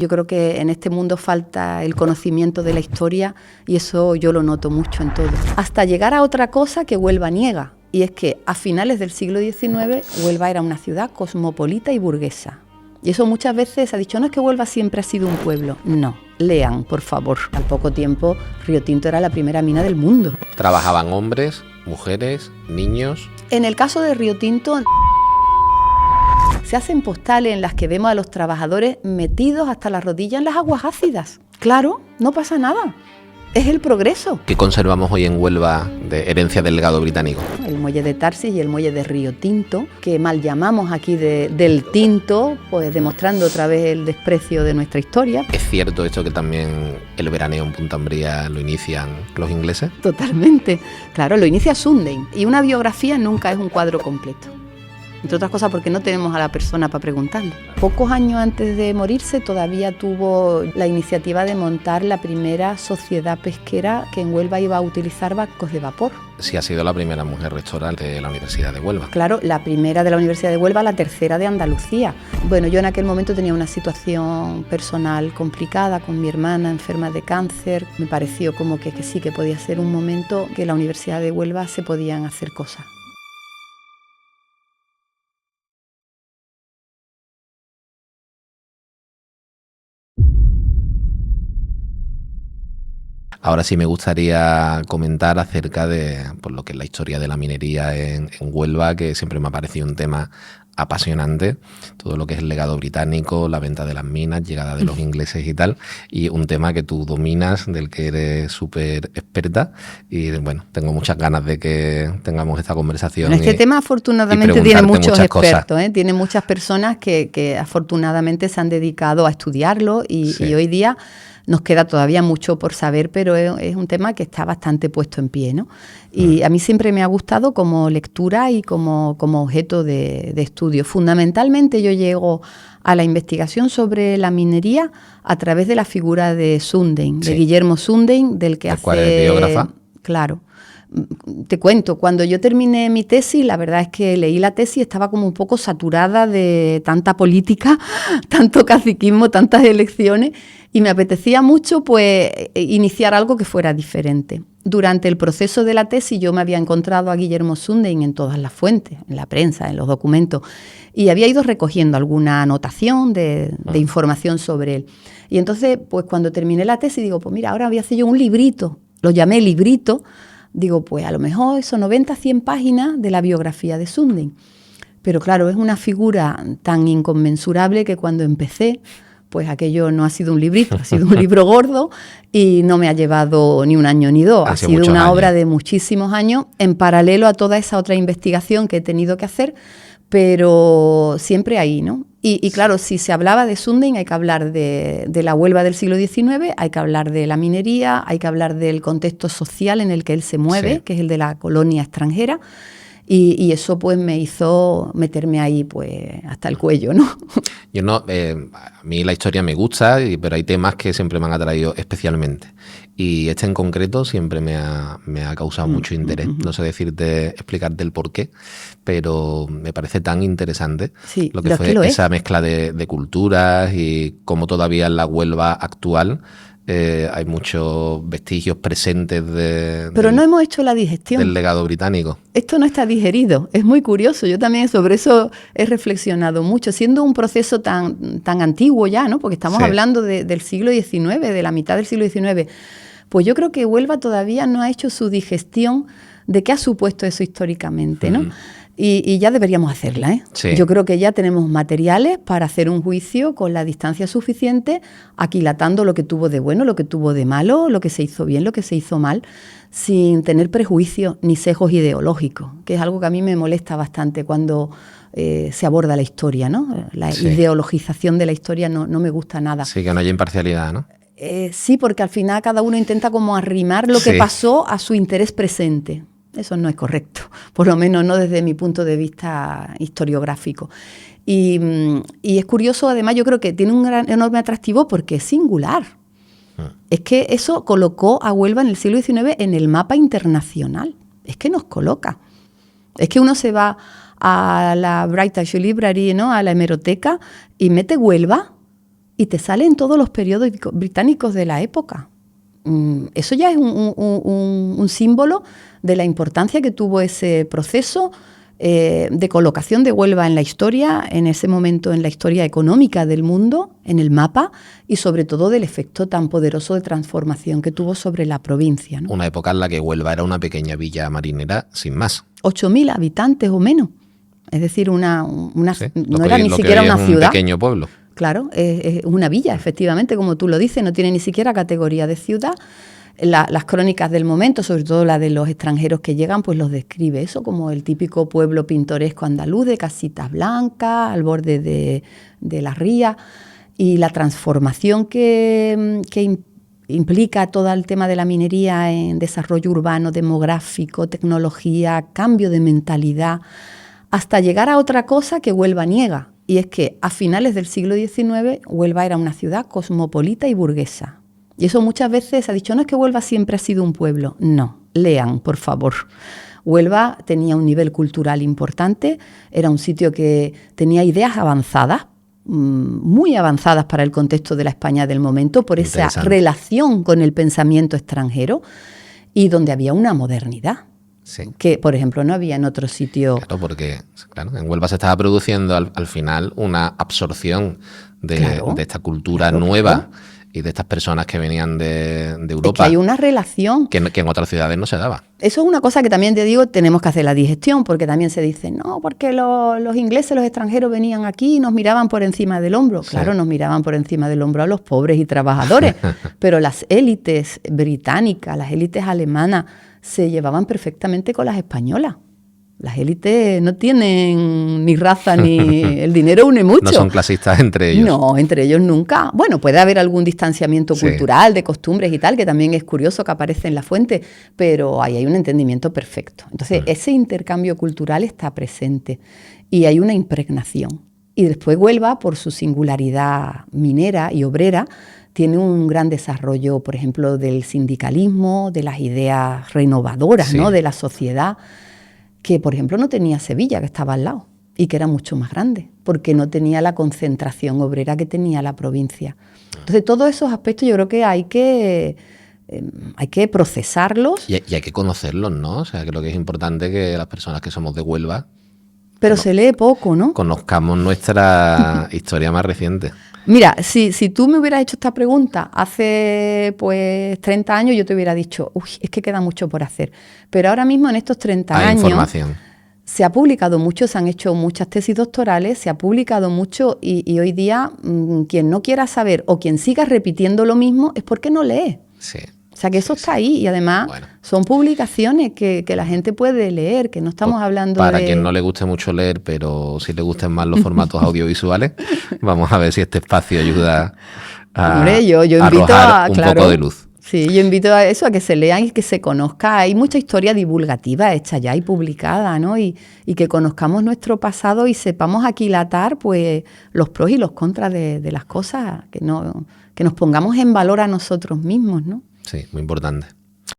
Yo creo que en este mundo falta el conocimiento de la historia y eso yo lo noto mucho en todo. Hasta llegar a otra cosa que Huelva niega, y es que a finales del siglo XIX Huelva era una ciudad cosmopolita y burguesa. Y eso muchas veces ha dicho, no es que Huelva siempre ha sido un pueblo. No, lean, por favor. Al poco tiempo, Río Tinto era la primera mina del mundo. Trabajaban hombres, mujeres, niños. En el caso de Río Tinto, se hacen postales en las que vemos a los trabajadores metidos hasta la rodilla en las aguas ácidas. Claro, no pasa nada. Es el progreso. ¿Qué conservamos hoy en Huelva de herencia del legado británico? El muelle de Tarsis y el muelle de Río Tinto, que mal llamamos aquí del tinto, pues demostrando otra vez el desprecio de nuestra historia. ¿Es cierto esto que también el veraneo en Punta Umbría lo inician los ingleses? Totalmente. Claro, lo inicia Sunday. Y una biografía nunca es un cuadro completo. Entre otras cosas porque no tenemos a la persona para preguntarle. Pocos años antes de morirse todavía tuvo la iniciativa de montar la primera sociedad pesquera que en Huelva iba a utilizar barcos de vapor. Sí, ha sido la primera mujer rectora de la Universidad de Huelva. Claro, la primera de la Universidad de Huelva, la tercera de Andalucía. Bueno, yo en aquel momento tenía una situación personal complicada con mi hermana enferma de cáncer. Me pareció como que sí, que podía ser un momento que en la Universidad de Huelva se podían hacer cosas. Ahora sí me gustaría comentar acerca de lo que es la historia de la minería en Huelva, que siempre me ha parecido un tema apasionante, todo lo que es el legado británico, la venta de las minas, llegada de los ingleses y tal, y un tema que tú dominas, del que eres súper experta, y bueno, tengo muchas ganas de que tengamos esta conversación. Este tema afortunadamente tiene muchos expertos, tiene muchas personas que afortunadamente se han dedicado a estudiarlo y hoy día nos queda todavía mucho por saber, pero es un tema que está bastante puesto en pie, ¿no? Y a mí siempre me ha gustado como lectura y como objeto de estudio. Fundamentalmente yo llego a la investigación sobre la minería a través de la figura de Sunday, de Guillermo Sunday, del que hace... ¿Cuál es biógrafa? Claro. Te cuento, cuando yo terminé mi tesis, la verdad es que leí la tesis y estaba como un poco saturada de tanta política, tanto caciquismo, tantas elecciones, y me apetecía mucho pues iniciar algo que fuera diferente. Durante el proceso de la tesis yo me había encontrado a Guillermo Sunday en todas las fuentes, en la prensa, en los documentos, y había ido recogiendo alguna anotación de información sobre él. Y entonces, pues cuando terminé la tesis, digo, pues mira, ahora voy a hacer yo un librito, lo llamé librito. Digo, pues a lo mejor son 90, 100 páginas de la biografía de Sunday. Pero claro, es una figura tan inconmensurable que cuando empecé, pues aquello no ha sido un librito, ha sido un libro gordo y no me ha llevado ni un año ni dos. Ha sido una obra de muchísimos años en paralelo a toda esa otra investigación que he tenido que hacer, pero siempre ahí, ¿no? Y claro, si se hablaba de Sunday, hay que hablar de la Huelva del siglo XIX, hay que hablar de la minería, hay que hablar del contexto social en el que él se mueve, que es el de la colonia extranjera, y eso pues me hizo meterme ahí pues hasta el cuello, ¿no? Yo no, a mí la historia me gusta, pero hay temas que siempre me han atraído especialmente. Y este en concreto siempre me ha causado mucho interés. No sé explicarte el porqué, pero me parece tan interesante lo que fue esa mezcla de culturas y cómo todavía en la Huelva actual hay muchos vestigios presentes pero no hemos hecho la digestión del legado británico. Esto no está digerido, es muy curioso. Yo también sobre eso he reflexionado mucho, siendo un proceso tan antiguo ya, ¿no? Porque estamos hablando del siglo XIX, de la mitad del siglo XIX. Pues yo creo que Huelva todavía no ha hecho su digestión de qué ha supuesto eso históricamente, ¿no? Y ya deberíamos hacerla, ¿eh? Sí. Yo creo que ya tenemos materiales para hacer un juicio con la distancia suficiente, aquilatando lo que tuvo de bueno, lo que tuvo de malo, lo que se hizo bien, lo que se hizo mal, sin tener prejuicios ni sesgos ideológicos, que es algo que a mí me molesta bastante cuando se aborda la historia, ¿no? La ideologización de la historia no me gusta nada. Sí, que no haya imparcialidad, ¿no? Sí, porque al final cada uno intenta como arrimar lo que pasó a su interés presente. Eso no es correcto, por lo menos no desde mi punto de vista historiográfico. Y es curioso, además, yo creo que tiene un enorme atractivo porque es singular. Es que eso colocó a Huelva en el siglo XIX en el mapa internacional. Es que nos coloca. Es que uno se va a la British Library, ¿no? A la hemeroteca y mete Huelva y te sale en todos los periódicos británicos de la época. Eso ya es un símbolo de la importancia que tuvo ese proceso de colocación de Huelva en la historia, en ese momento en la historia económica del mundo, en el mapa, y sobre todo del efecto tan poderoso de transformación que tuvo sobre la provincia, ¿no? Una época en la que Huelva era una pequeña villa marinera sin más. 8.000 habitantes o menos. Es decir, Sí, no era ni siquiera una ciudad. Un pequeño pueblo. Claro, es una villa, efectivamente, como tú lo dices, no tiene ni siquiera categoría de ciudad. Las crónicas del momento, sobre todo la de los extranjeros que llegan, pues los describe eso como el típico pueblo pintoresco andaluz de casitas blancas al borde de la ría, y la transformación que implica todo el tema de la minería en desarrollo urbano, demográfico, tecnología, cambio de mentalidad, hasta llegar a otra cosa que Huelva niega, y es que a finales del siglo XIX Huelva era una ciudad cosmopolita y burguesa. Y eso muchas veces se ha dicho, no es que Huelva siempre ha sido un pueblo. No, lean, por favor. Huelva tenía un nivel cultural importante, era un sitio que tenía ideas avanzadas, muy avanzadas para el contexto de la España del momento, por esa relación con el pensamiento extranjero, y donde había una modernidad. Sí. Que, por ejemplo, no había en otro sitio. Claro, porque en Huelva se estaba produciendo al final una absorción de esta cultura nueva. Y de estas personas que venían de Europa. Es que hay una relación que en otras ciudades no se daba. Eso es una cosa que también te digo, tenemos que hacer la digestión, porque también se dice, no, porque los ingleses, los extranjeros venían aquí y nos miraban por encima del hombro. Sí. Claro, nos miraban por encima del hombro a los pobres y trabajadores, pero las élites británicas, las élites alemanas, se llevaban perfectamente con las españolas. Las élites no tienen ni raza ni el dinero une mucho. No son clasistas entre ellos. No, entre ellos nunca. Bueno, puede haber algún distanciamiento cultural, de costumbres y tal, que también es curioso que aparece en la fuente, pero ahí hay un entendimiento perfecto. Entonces, ese intercambio cultural está presente y hay una impregnación. Y después Huelva, por su singularidad minera y obrera, tiene un gran desarrollo, por ejemplo, del sindicalismo, de las ideas renovadoras, ¿no?, de la sociedad, que, por ejemplo, no tenía Sevilla, que estaba al lado, y que era mucho más grande, porque no tenía la concentración obrera que tenía la provincia. Entonces, todos esos aspectos yo creo que hay que procesarlos. Y hay que conocerlos, ¿no? O sea, creo que es importante que las personas que somos de Huelva... Pero se lee poco, ¿no? Conozcamos nuestra historia más reciente. Mira, si tú me hubieras hecho esta pregunta hace pues 30 años, yo te hubiera dicho, uy, es que queda mucho por hacer. Pero ahora mismo en estos 30 años información. Se ha publicado mucho, se han hecho muchas tesis doctorales, se ha publicado mucho y hoy día quien no quiera saber o quien siga repitiendo lo mismo es porque no lee. Sí. O sea que eso está ahí y además son publicaciones que la gente puede leer, que no estamos hablando para quien no le guste mucho leer, pero sí le gusten más los formatos audiovisuales, vamos a ver si este espacio ayuda a arrojar un poco de luz. Sí, yo invito a eso, a que se lean y que se conozca. Hay mucha historia divulgativa hecha ya y publicada, ¿no? Y que conozcamos nuestro pasado y sepamos aquilatar pues los pros y los contras de las cosas, que nos pongamos en valor a nosotros mismos, ¿no? Sí, muy importante.